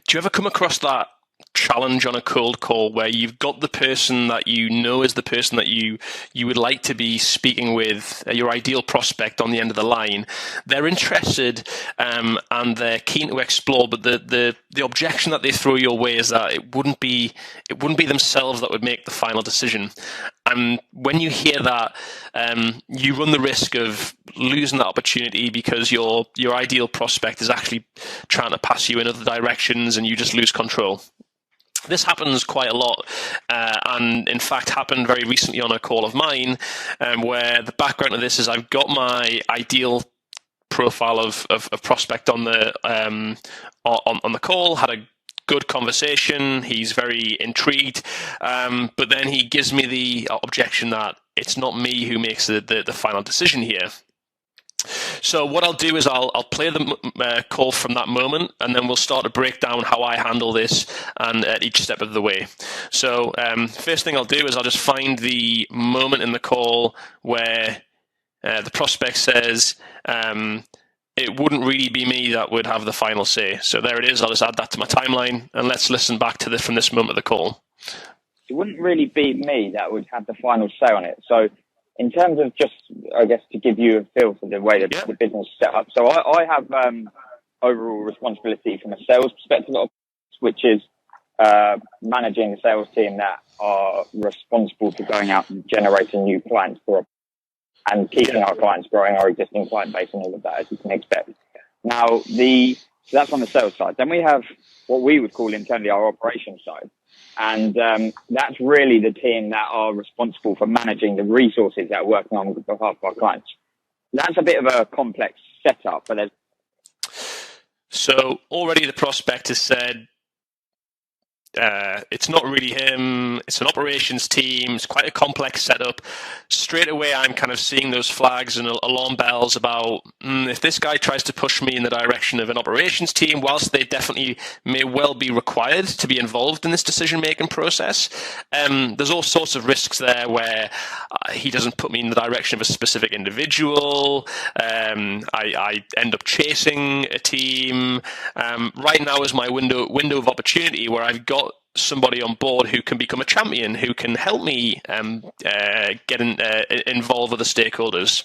Do you ever come across that challenge on a cold call where you've got the person that you know is the person that you would like to be speaking with, your ideal prospect on the end of the line? They're interested and they're keen to explore, but the objection that they throw your way is that it wouldn't be themselves that would make the final decision. And when you hear that, you run the risk of losing that opportunity because your ideal prospect is actually trying to pass you in other directions and you just lose control. This happens quite a lot, and in fact happened very recently on a call of mine, where the background of this is I've got my ideal profile of prospect on the on the call, had a good conversation, he's very intrigued, but then he gives me the objection that it's not me who makes the final decision here. So what I'll do is I'll play the call from that moment, and then we'll start to break down how I handle this and at each step of the way. So first thing I'll do is I'll just find the moment in the call where the prospect says, it wouldn't really be me that would have the final say. So there it is. I'll just add that to my timeline, and let's listen back to this from this moment of the call. It wouldn't really be me that would have the final say on it. So in terms of just, I guess, to give you a feel for the way that the business is set up. So I have overall responsibility from a sales perspective, which is managing the sales team that are responsible for going out and generating new clients and keeping our clients, growing our existing client base and all of that, as you can expect. Now, so that's on the sales side. Then we have what we would call internally our operations side. And that's really the team that are responsible for managing the resources that are working on behalf of our clients. That's a bit of a complex setup, but there's... So already the prospect has said, it's not really him, it's an operations team, it's quite a complex setup. Straight away I'm kind of seeing those flags and alarm bells about if this guy tries to push me in the direction of an operations team, whilst they definitely may well be required to be involved in this decision-making process, there's all sorts of risks there where he doesn't put me in the direction of a specific individual. I end up chasing a team. Right now is my window of opportunity where I've got somebody on board who can become a champion, who can help me get involved with the stakeholders.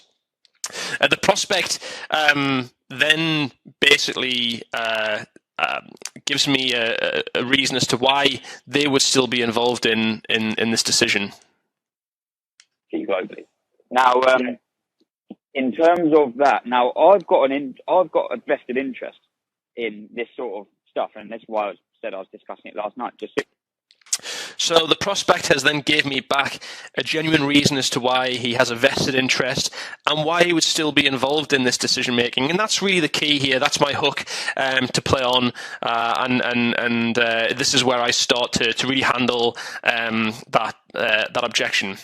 The prospect then basically gives me a reason as to why they would still be involved in this decision. Globally. Now, in terms of that, now I've got a vested interest in this sort of stuff, and that's why I was discussing it last night. So the prospect has then gave me back a genuine reason as to why he has a vested interest and why he would still be involved in this decision making, and that's really the key here. That's my hook to play on, and this is where I start to really handle that objection.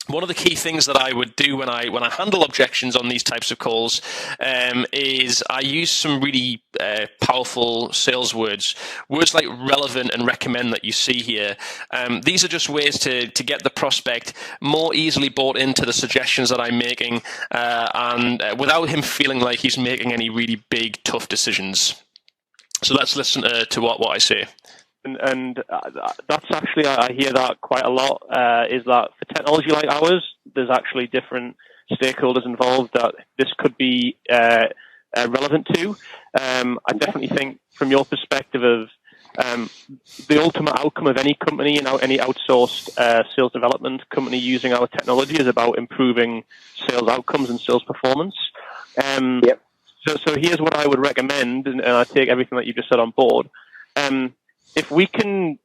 One of the key things that I would do when I handle objections on these types of calls is I use some really powerful sales words like relevant and recommend that you see here. These are just ways to get the prospect more easily bought into the suggestions that I'm making, and without him feeling like he's making any really big, tough decisions. So let's listen to what I say. And that's actually, I hear that quite a lot, is that for technology like ours, there's actually different stakeholders involved that this could be relevant to. I definitely think from your perspective of the ultimate outcome of any company and any outsourced sales development company using our technology is about improving sales outcomes and sales performance. So here's what I would recommend, and I take everything that you just said on board. If we can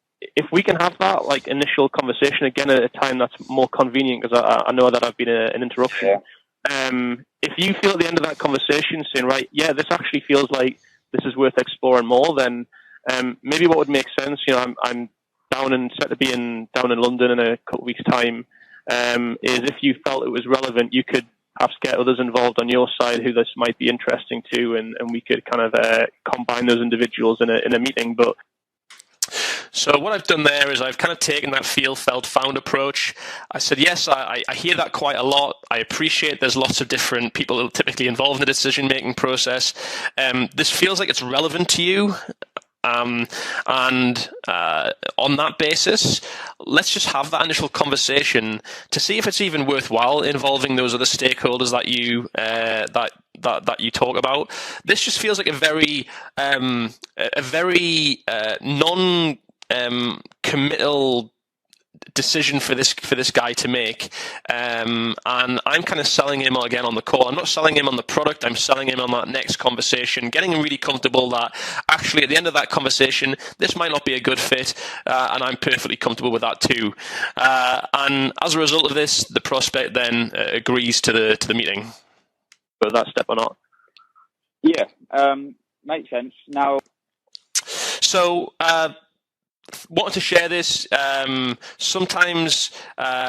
have that like initial conversation again at a time that's more convenient, because I know that I've been an interruption. If you feel at the end of that conversation saying, right, yeah, this actually feels like this is worth exploring more, then maybe what would make sense, I'm down and set to be down in London in a couple of weeks' time, is if you felt it was relevant, you could perhaps get others involved on your side who this might be interesting to, and we could kind of combine those individuals in a meeting. But so what I've done there is I've kind of taken that feel, felt, found approach. I said, yes, I hear that quite a lot. I appreciate there's lots of different people that are typically involved in the decision-making process. This feels like it's relevant to you. And on that basis, let's just have that initial conversation to see if it's even worthwhile involving those other stakeholders that you that you talk about. This just feels like a very non committal decision for this guy to make, and I'm kind of selling him again on the call. I'm not selling him on the product. I'm selling him on that next conversation, getting him really comfortable that actually at the end of that conversation, this might not be a good fit, and I'm perfectly comfortable with that too. And as a result of this, the prospect then agrees to the meeting. But that step or not? Yeah, makes sense. Now, so. Wanted to share this. Sometimes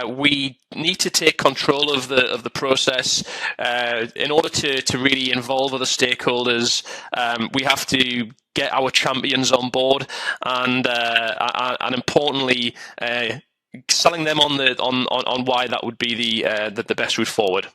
we need to take control of the process in order to really involve other stakeholders. We have to get our champions on board, and importantly, selling them on why that would be the best route forward.